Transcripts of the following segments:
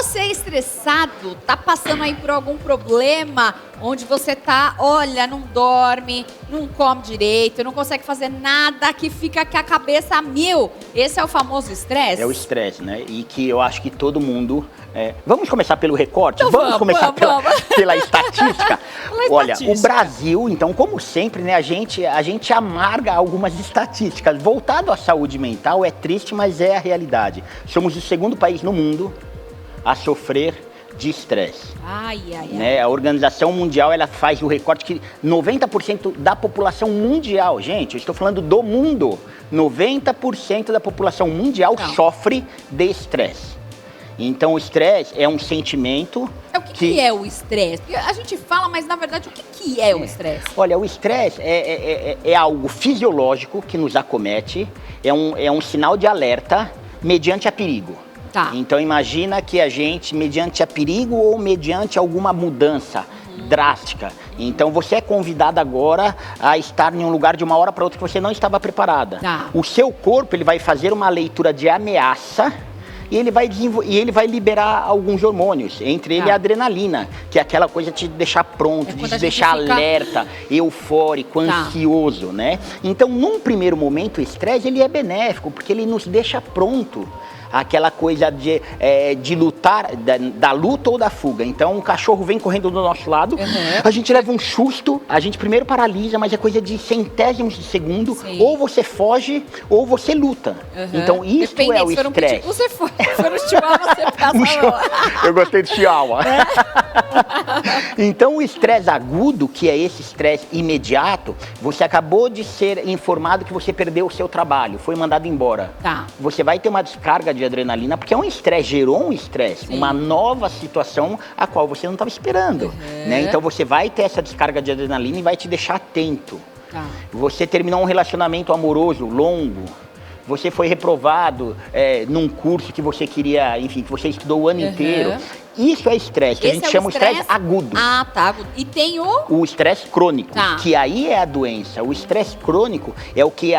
Você é estressado? Tá passando aí por algum problema onde você tá, olha, não dorme, não come direito, não consegue fazer nada, que fica com a cabeça a mil. Esse é o famoso estresse? É o estresse, né? E que eu acho que todo mundo... Vamos começar pelo recorte? Então vamos começar pela estatística? Olha, estatística. o Brasil, então, como sempre, né, a gente amarga algumas estatísticas. Voltado à saúde mental, é triste, mas é a realidade. Somos o segundo país no mundo a sofrer de estresse. Né? A Organização Mundial, ela faz o recorte que 90% da população mundial, gente, eu estou falando do mundo, 90% da população mundial sofre de estresse. Então, o estresse é um sentimento... O que é o estresse? A gente fala, mas na verdade, o que é o estresse? Olha, o estresse é algo fisiológico que nos acomete, é um sinal de alerta mediante a perigo. Tá. Então, imagina que a gente, mediante a perigo ou mediante alguma mudança drástica. Então, você é convidada agora a estar em um lugar de uma hora para outra que você não estava preparada. Tá. O seu corpo, ele vai fazer uma leitura de ameaça e ele vai liberar alguns hormônios, entre ele a adrenalina, que é aquela coisa de te deixar pronto, de te deixar alerta, eufórico, ansioso, né? Então, num primeiro momento, o estresse, ele é benéfico, porque ele nos deixa pronto. Aquela coisa de lutar, da luta ou da fuga. Então, um cachorro vem correndo do nosso lado, a gente leva um susto, a gente primeiro paralisa, mas é coisa de centésimos de segundo. Sim. Ou você foge, ou você luta. Então, isso é o estresse. Você for no chihuahua, você passa mal. Eu gostei do chihuahua. Então, o estresse agudo, que é esse estresse imediato, você acabou de ser informado que você perdeu o seu trabalho, foi mandado embora. Tá. Você vai ter uma descarga de adrenalina, porque é um estresse, gerou um estresse, uma nova situação a qual você não estava esperando, né? Então você vai ter essa descarga de adrenalina e vai te deixar atento. Tá. Você terminou um relacionamento amoroso longo, você foi reprovado num curso que você queria, enfim, que você estudou o ano inteiro. Isso é estresse, que a gente chama o estresse agudo. Ah, tá, agudo. E tem o estresse crônico, que aí é a doença. O estresse crônico é o que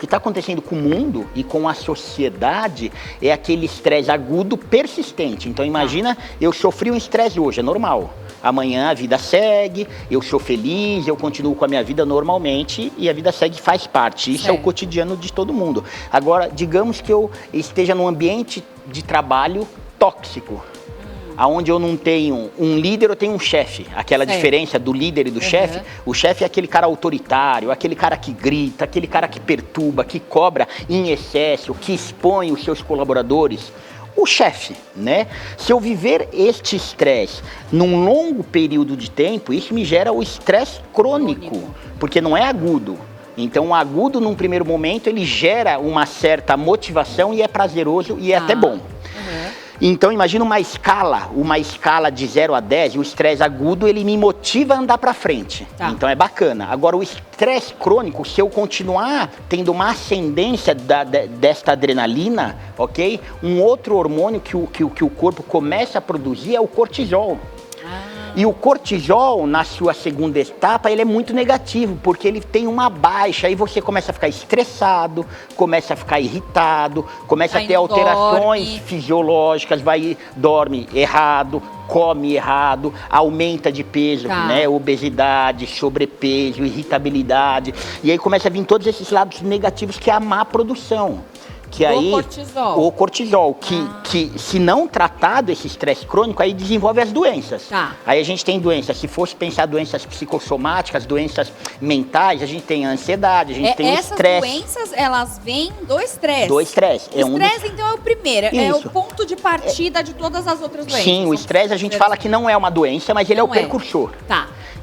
está acontecendo com o mundo e com a sociedade, é aquele estresse agudo persistente. Então imagina, eu sofri um estresse hoje, é normal. Amanhã a vida segue, eu sou feliz, eu continuo com a minha vida normalmente e a vida segue, faz parte. Isso é o cotidiano de todo mundo. Agora, digamos que eu esteja num ambiente de trabalho tóxico, aonde eu não tenho um líder, eu tenho um chefe. Aquela diferença do líder e do chefe. O chefe é aquele cara autoritário, aquele cara que grita, aquele cara que perturba, que cobra em excesso, que expõe os seus colaboradores. O chefe, né? Se eu viver este estresse num longo período de tempo, isso me gera o estresse crônico, porque não é agudo. Então, o agudo, num primeiro momento, ele gera uma certa motivação e é prazeroso e é até bom. Então, imagina uma escala de 0 a 10, o estresse agudo, ele me motiva a andar para frente. Então, é bacana. Agora, o estresse crônico, se eu continuar tendo uma ascendência desta adrenalina, ok? Um outro hormônio que o corpo começa a produzir é o cortisol. E o cortisol, na sua segunda etapa, ele é muito negativo, porque ele tem uma baixa, aí você começa a ficar estressado, começa a ficar irritado, começa a ter alterações fisiológicas, dorme errado, come errado, aumenta de peso, né? Obesidade, sobrepeso, irritabilidade, e aí começa a vir todos esses lados negativos que é a má produção. O cortisol, que se não tratado esse estresse crônico, aí desenvolve as doenças. Aí a gente tem doenças, se fosse pensar doenças psicossomáticas, doenças mentais, a gente tem a ansiedade, a gente tem o estresse. Essas doenças, elas vêm do estresse? Do estresse. O estresse, então, é o primeiro, é o ponto de partida de todas as outras doenças. Sim, o estresse a gente fala que não é uma doença, mas ele é o precursor.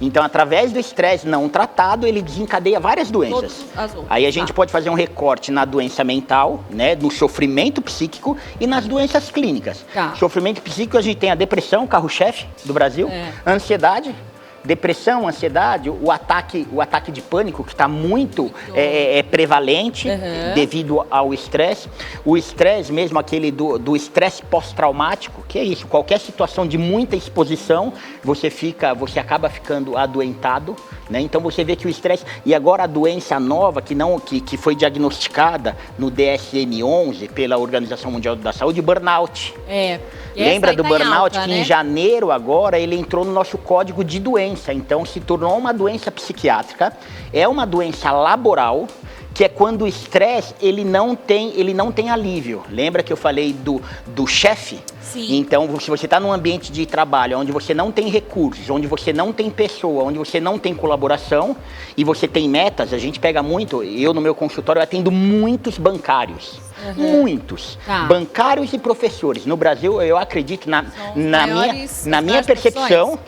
Então, através do estresse não tratado, ele desencadeia várias doenças. Aí a gente pode fazer um recorte na doença mental, né, no sofrimento psíquico e nas doenças clínicas. Sofrimento psíquico, a gente tem a depressão, carro-chefe do Brasil, a ansiedade, Depressão, ansiedade, o ataque de pânico, que está muito prevalente devido ao estresse. O estresse mesmo, aquele do estresse pós-traumático, que é isso, qualquer situação de muita exposição, você acaba ficando adoentado, né? Então você vê que o estresse, e agora a doença nova que foi diagnosticada no DSM-11 pela Organização Mundial da Saúde, burnout. Lembra do burnout, que em janeiro agora ele entrou no nosso código de doença, então se tornou uma doença psiquiátrica, é uma doença laboral, que é quando o estresse ele não tem alívio. Lembra que eu falei do chefe? Sim. Então, se você está num ambiente de trabalho onde você não tem recursos, onde você não tem pessoa, onde você não tem colaboração e você tem metas, a gente pega muito, eu no meu consultório eu atendo muitos bancários. Muitos. Bancários e professores. No Brasil, eu acredito, na minha percepção,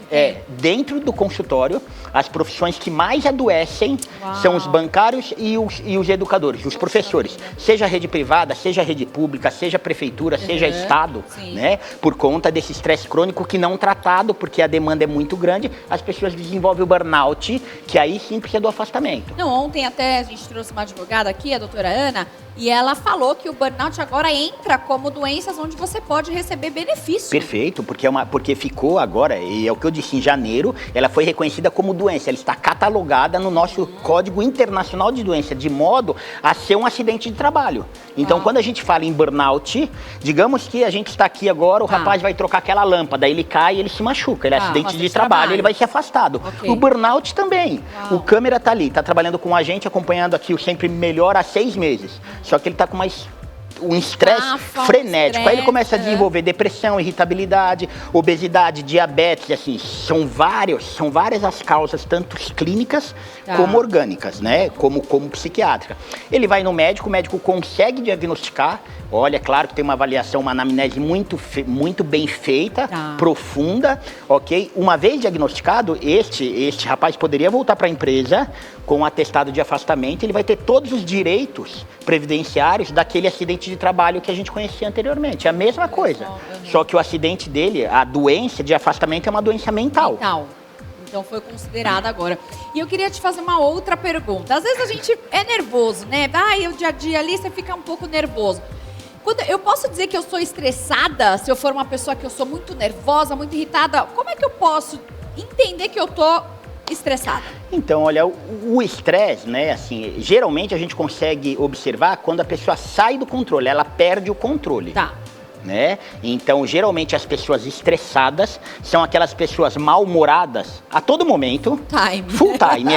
dentro do consultório, as profissões que mais adoecem são os bancários e os educadores, os professores. Seja rede privada, seja rede pública, seja prefeitura, seja estado, né? Por conta desse estresse crônico que não tratado, porque a demanda é muito grande, as pessoas desenvolvem o burnout, que aí sim precisa do afastamento. Não, ontem até a gente trouxe uma advogada aqui, a doutora Ana, e ela falou que o burnout agora entra como doenças onde você pode receber benefício. Perfeito, porque ficou agora, e é o que eu disse, em janeiro, ela foi reconhecida como doença, ela está catalogada no nosso Código Internacional de Doença, de modo a ser um acidente de trabalho. Então, quando a gente fala em burnout, digamos que a gente está aqui agora, o rapaz vai trocar aquela lâmpada, ele cai e ele se machuca, ele é acidente de trabalho, ele vai ser afastado. O burnout também. O câmera está ali, está trabalhando com a gente, acompanhando aqui o Sempre Melhor há 6 meses. Só que ele está com um estresse frenético. Aí ele começa a desenvolver depressão, irritabilidade, obesidade, diabetes, assim, são várias as causas, tanto clínicas como orgânicas, né? Como psiquiátrica. Ele vai no médico, o médico consegue diagnosticar. Olha, é claro que tem uma avaliação, uma anamnese muito bem feita, profunda, ok? Uma vez diagnosticado, este rapaz poderia voltar para a empresa com um atestado de afastamento, ele vai ter todos os direitos previdenciários daquele acidente de trabalho que a gente conhecia anteriormente. É a mesma coisa, só que o acidente dele, a doença de afastamento é uma doença mental. Então foi considerada agora. E eu queria te fazer uma outra pergunta. Às vezes a gente é nervoso, né? O dia a dia ali você fica um pouco nervoso. Eu posso dizer que eu sou estressada, se eu for uma pessoa que eu sou muito nervosa, muito irritada, como é que eu posso entender que eu tô estressada? Então, olha, o estresse, né, assim, geralmente a gente consegue observar quando a pessoa sai do controle, ela perde o controle. Né? Então, geralmente as pessoas estressadas são aquelas pessoas mal-humoradas a todo momento. Full time,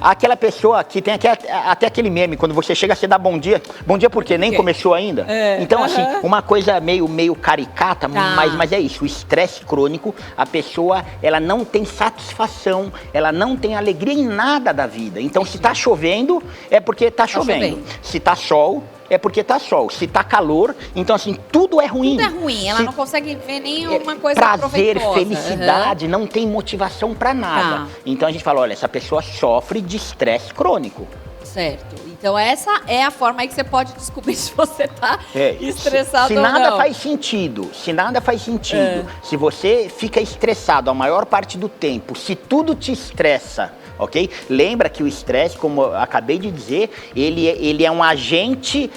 aquela pessoa que tem até aquele meme, quando você chega, você dá bom dia. Bom dia porque nem começou ainda. Então, assim, uma coisa meio caricata, mas é isso. O estresse crônico, a pessoa, ela não tem satisfação, ela não tem alegria em nada da vida. Então, se tá chovendo, é porque tá chovendo. Se tá sol, é porque tá sol. Se tá calor, então assim, tudo é ruim. Tudo é ruim, ela não consegue ver nenhuma coisa prazer, proveitosa. Felicidade, não tem motivação pra nada. Então a gente fala, olha, essa pessoa sofre de estresse crônico. Certo. Então essa é a forma aí que você pode descobrir se você tá estressado ou não. Se nada faz sentido, se você fica estressado a maior parte do tempo, se tudo te estressa, ok? Lembra que o estresse, como eu acabei de dizer, ele é um agente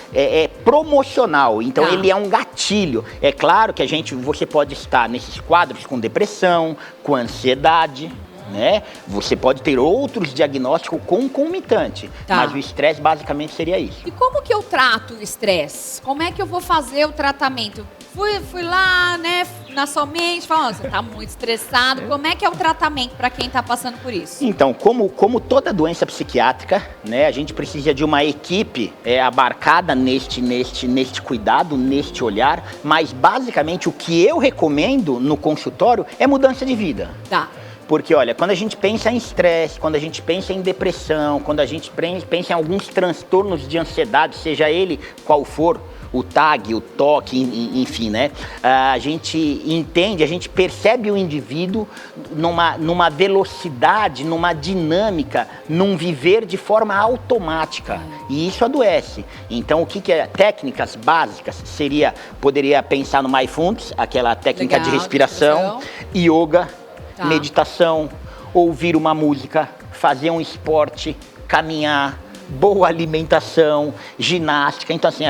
promocional, então ele é um gatilho. É claro que você pode estar nesses quadros com depressão, com ansiedade, né? Você pode ter outros diagnósticos concomitantes, mas o estresse basicamente seria isso. E como que eu trato o estresse? Como é que eu vou fazer o tratamento? Fui lá, né, na sua mente, falando, você tá muito estressado, como é que é o tratamento para quem tá passando por isso? Então, como toda doença psiquiátrica, né, a gente precisa de uma equipe abarcada neste cuidado, neste olhar, mas basicamente o que eu recomendo no consultório é mudança de vida. Porque, olha, quando a gente pensa em estresse, quando a gente pensa em depressão, quando a gente pensa em alguns transtornos de ansiedade, seja ele qual for, o TAG, o TOC, enfim, né? A gente entende, a gente percebe o indivíduo numa velocidade, numa dinâmica, num viver de forma automática. E isso adoece. Então, o que é técnicas básicas? Poderia pensar no Mindfulness, aquela técnica de respiração, yoga, meditação, ouvir uma música, fazer um esporte, caminhar, boa alimentação, ginástica, então assim,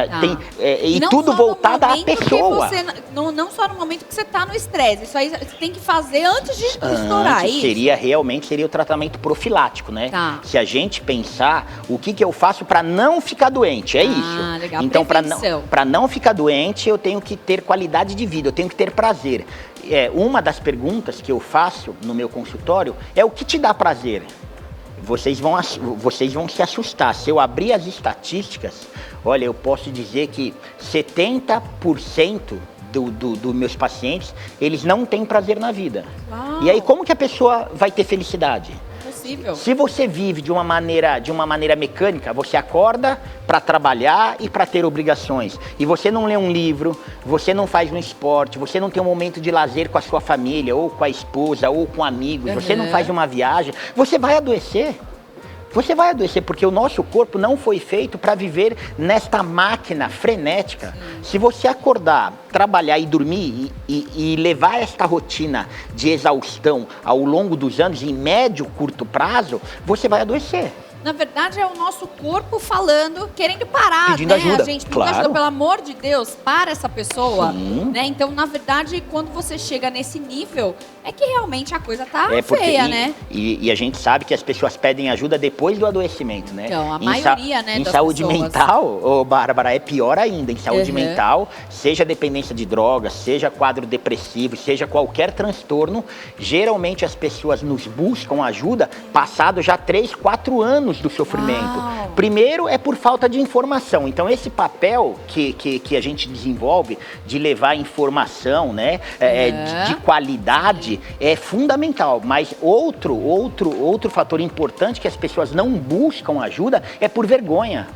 e tudo voltado à pessoa. Não só no momento que você está no estresse, isso aí você tem que fazer antes de estourar isso. Seria o tratamento profilático, né? Tá. Se a gente pensar, o que eu faço para não ficar doente, é isso. Legal. Então, para não ficar doente, eu tenho que ter qualidade de vida, eu tenho que ter prazer. Uma das perguntas que eu faço no meu consultório é o que te dá prazer? Vocês vão se assustar. Se eu abrir as estatísticas, olha, eu posso dizer que 70% dos meus pacientes, eles não têm prazer na vida. Uau. E aí, como que a pessoa vai ter felicidade? Possível. Se você vive de uma maneira mecânica, você acorda para trabalhar e para ter obrigações. E você não lê um livro, você não faz um esporte, você não tem um momento de lazer com a sua família, ou com a esposa, ou com amigos, você não faz uma viagem, você vai adoecer. Você vai adoecer, porque o nosso corpo não foi feito para viver nesta máquina frenética. Sim. Se você acordar, trabalhar e dormir e levar esta rotina de exaustão ao longo dos anos, em médio, curto prazo, você vai adoecer. Na verdade, é o nosso corpo falando, querendo parar, pedindo ajuda. A gente pedindo ajuda, pelo amor de Deus, para essa pessoa. Né? Então, na verdade, quando você chega nesse nível, é que realmente a coisa tá feia, né? E a gente sabe que as pessoas pedem ajuda depois do adoecimento, né? Então, a maioria, né, em das saúde pessoas. Mental, Bárbara, é pior ainda. Em saúde mental, seja dependência de drogas, seja quadro depressivo, seja qualquer transtorno, geralmente as pessoas nos buscam ajuda passado já 3, 4 anos do sofrimento. Uau. Primeiro é por falta de informação. Então esse papel que a gente desenvolve de levar informação, né, de qualidade é fundamental. Mas outro fator importante que as pessoas não buscam ajuda é por vergonha.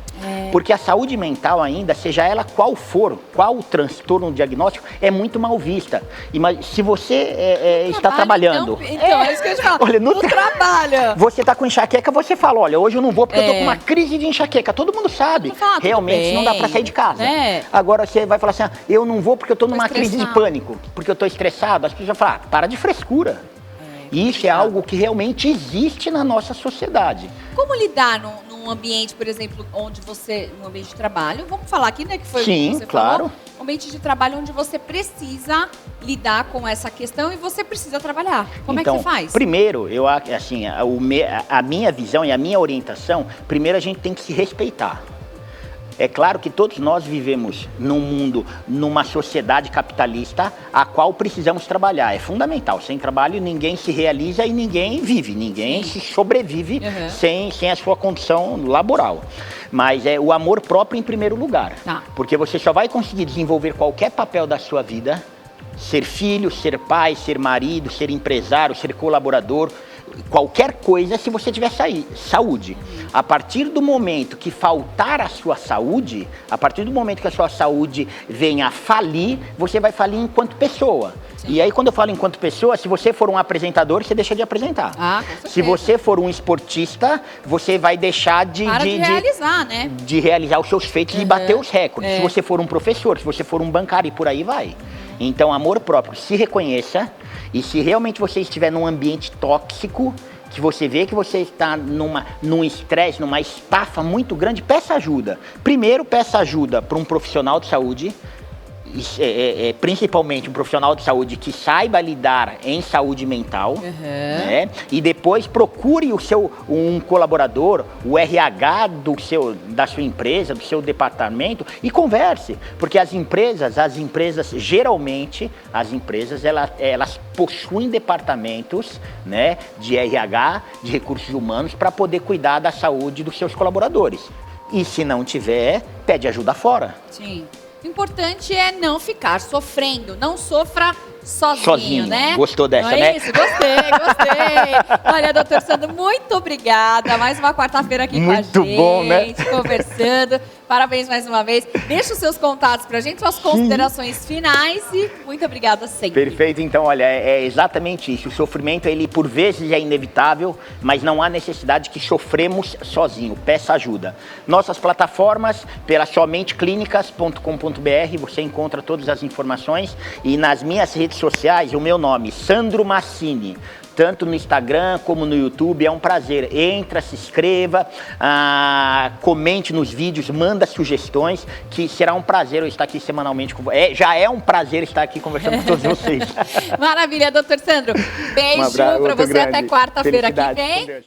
Porque a saúde mental ainda, seja ela qual for, qual o transtorno diagnóstico, é muito mal vista. Mas se você está trabalhando... Então, é isso que eu ia te falar. Olha, no trabalho. Você está com enxaqueca, você fala, olha, hoje eu não vou porque eu tô com uma crise de enxaqueca. Todo mundo sabe. Realmente não dá para sair de casa. Agora você vai falar assim, eu não vou porque eu tô numa crise de pânico, porque eu tô estressado. As pessoas vão falar, para de frescura. Isso é algo que realmente existe na nossa sociedade. Como lidar num ambiente, por exemplo, onde você... Um ambiente de trabalho, vamos falar aqui, né? Que foi Sim, o que você falou. Um ambiente de trabalho onde você precisa lidar com essa questão e você precisa trabalhar. Como é que você faz? Primeiro, a minha visão e a minha orientação, primeiro a gente tem que se respeitar. É claro que todos nós vivemos num mundo, numa sociedade capitalista, a qual precisamos trabalhar. É fundamental. Sem trabalho, ninguém se realiza e ninguém vive. Ninguém se sobrevive sem a sua condição laboral. Mas é o amor próprio em primeiro lugar. Porque você só vai conseguir desenvolver qualquer papel da sua vida, ser filho, ser pai, ser marido, ser empresário, ser colaborador, qualquer coisa, se você tiver saúde. A partir do momento que faltar a sua saúde, a partir do momento que a sua saúde venha a falir, você vai falir enquanto pessoa. E aí, quando eu falo enquanto pessoa, se você for um apresentador, você deixa de apresentar. Com certeza. Se você for um esportista, você vai deixar de realizar, né? De realizar os seus feitos e bater os recordes. Se você for um professor, se você for um bancário e por aí vai. Então, amor próprio, se reconheça. E se realmente você estiver num ambiente tóxico, que você vê que você está num estresse, numa estafa muito grande, peça ajuda. Primeiro, peça ajuda para um profissional de saúde, principalmente um profissional de saúde que saiba lidar em saúde mental, né? E depois procure um colaborador, o RH da sua empresa, do seu departamento, e converse, porque as empresas geralmente elas possuem departamentos, né, de RH, de recursos humanos, para poder cuidar da saúde dos seus colaboradores. E se não tiver, pede ajuda fora. Sim. O importante é não ficar sofrendo, não sofra sozinho, né? Gostou dessa, não é né? Isso, gostei. Olha, doutor Sandro, muito obrigada. Mais uma quarta-feira aqui muito com a gente, bom, né? Conversando. Parabéns mais uma vez. Deixa os seus contatos pra gente, suas considerações finais e muito obrigada sempre. Perfeito, então, olha, é exatamente isso. O sofrimento, ele por vezes é inevitável, mas não há necessidade que sofremos sozinho. Peça ajuda. Nossas plataformas, pela somenteclinicas.com.br, você encontra todas as informações, e nas minhas redes sociais, o meu nome, Sandro Massini. tanto no Instagram como no YouTube. É um prazer. Entra, se inscreva, comente nos vídeos, manda sugestões, que será um prazer eu estar aqui semanalmente com vocês. Já é um prazer estar aqui conversando com todos vocês. Maravilha, doutor Sandro. Beijo pra você até quarta-feira que vem.